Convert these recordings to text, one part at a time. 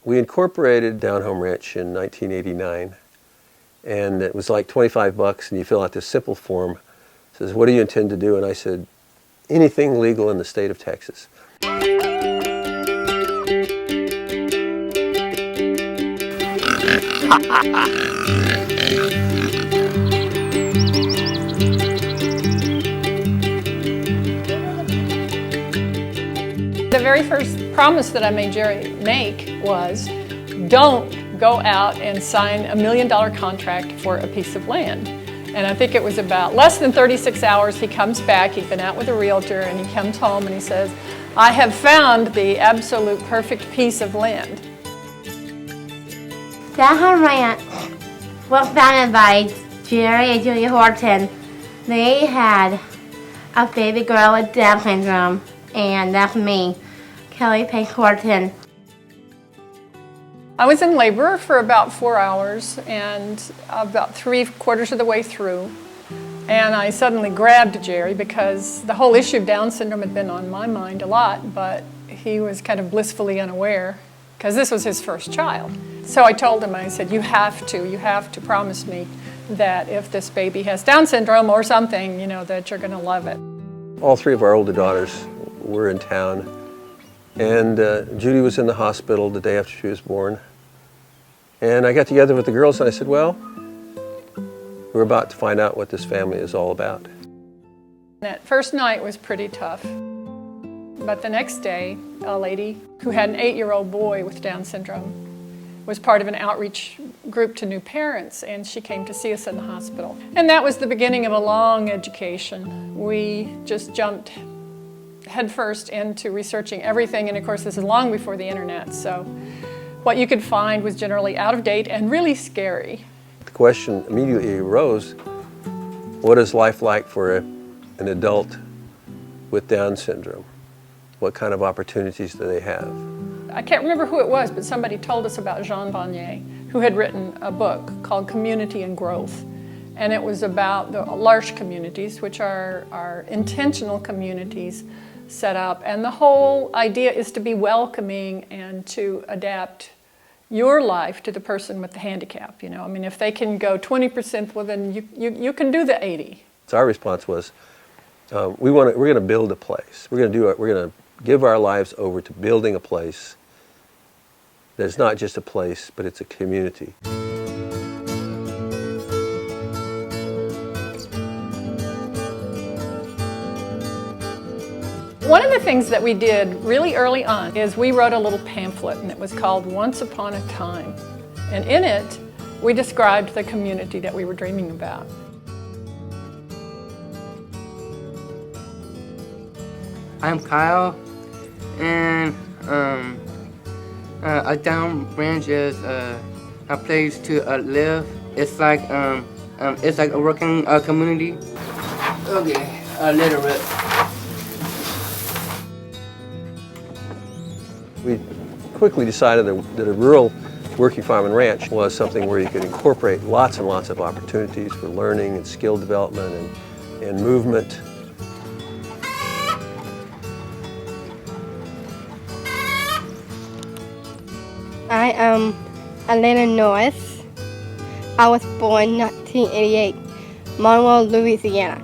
We incorporated Down Home Ranch in 1989, and it was like $25, and you fill out this simple form. It says, what do you intend to do? And I said, anything legal in the state of Texas. The very first promise that I made Jerry make was, don't go out and sign $1 million contract for a piece of land. And I think it was about less than 36 hours, he comes back, he'd been out with a realtor, and he comes home and he says, I have found the absolute perfect piece of land. Down Home Ranch was founded by Jerry and Julia Horton. They had a baby girl with Down syndrome, and that's me, Kelly Payne Horton. I was in labor for about 4 hours, and about 3/4 of the way through, and I suddenly grabbed Jerry because the whole issue of Down syndrome had been on my mind a lot, but he was kind of blissfully unaware because this was his first child. So I told him, I said, you have to promise me that if this baby has Down syndrome or something, you know, that you're going to love it. All three of our older daughters were in town, and Judy was in the hospital the day after she was born. And I got together with the girls and I said, well, we're about to find out what this family is all about. That first night was pretty tough. But the next day, a lady who had an 8-year-old boy with Down syndrome was part of an outreach group to new parents, and she came to see us in the hospital. And that was the beginning of a long education. We just jumped headfirst into researching everything, and of course this is long before the internet, so what you could find was generally out of date and really scary. The question immediately arose, what is life like for an adult with Down syndrome? What kind of opportunities do they have? I can't remember who it was, but somebody told us about Jean Vanier, who had written a book called Community and Growth. And it was about the large communities, which are intentional communities set up. And the whole idea is to be welcoming and to adapt your life to the person with the handicap. You know, I mean, if they can go 20%, well, then you can do the 80. So our response was, we're going to build a place. We're going to give our lives over to building a place that's not just a place, but it's a community. One of the things that we did really early on is we wrote a little pamphlet, and it was called Once Upon a Time. And in it, we described the community that we were dreaming about. I'm Kyle, and a Down Ranch is a place to live. It's like a working community. Okay, a little bit. We quickly decided that a rural working farm and ranch was something where you could incorporate lots and lots of opportunities for learning and skill development and movement. I am Elena Norris. I was born in 1988, Monroe, Louisiana.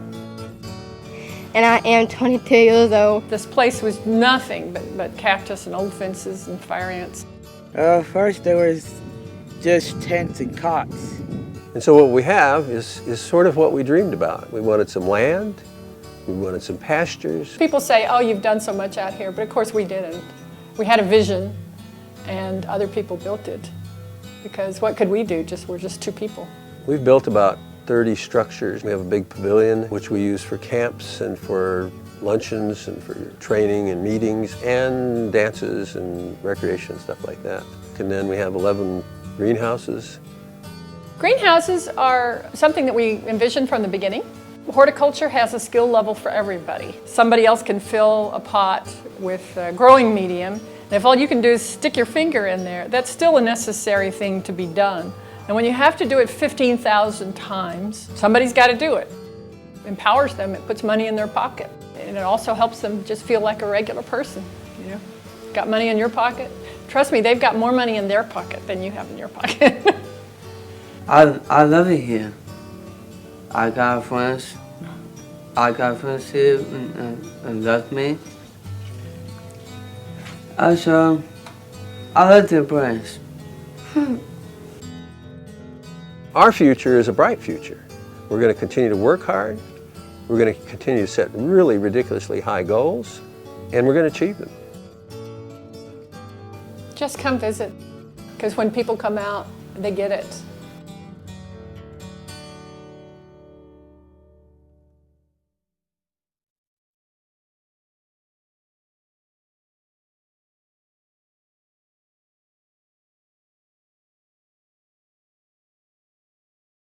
And I am 22 years old. This place was nothing but cactus and old fences and fire ants. First there was just tents and cots. And so what we have is sort of what we dreamed about. We wanted some land, we wanted some pastures. People say, oh, you've done so much out here, but of course we didn't. We had a vision, and other people built it. Because what could we do? We're just two people. We've built about 30 structures. We have a big pavilion, which we use for camps and for luncheons and for training and meetings and dances and recreation and stuff like that. And then we have 11 greenhouses. Greenhouses are something that we envisioned from the beginning. Horticulture has a skill level for everybody. Somebody else can fill a pot with a growing medium, and if all you can do is stick your finger in there, that's still a necessary thing to be done. And when you have to do it 15,000 times, somebody's got to do it. It empowers them, it puts money in their pocket. And it also helps them just feel like a regular person, you know. Got money in your pocket, Trust me, they've got more money in their pocket than you have in your pocket. I love it here. I got friends. I got friends here and love me. Also, I love the friends. Our future is a bright future. We're going to continue to work hard. We're going to continue to set really ridiculously high goals, and we're going to achieve them. Just come visit, because when people come out, they get it.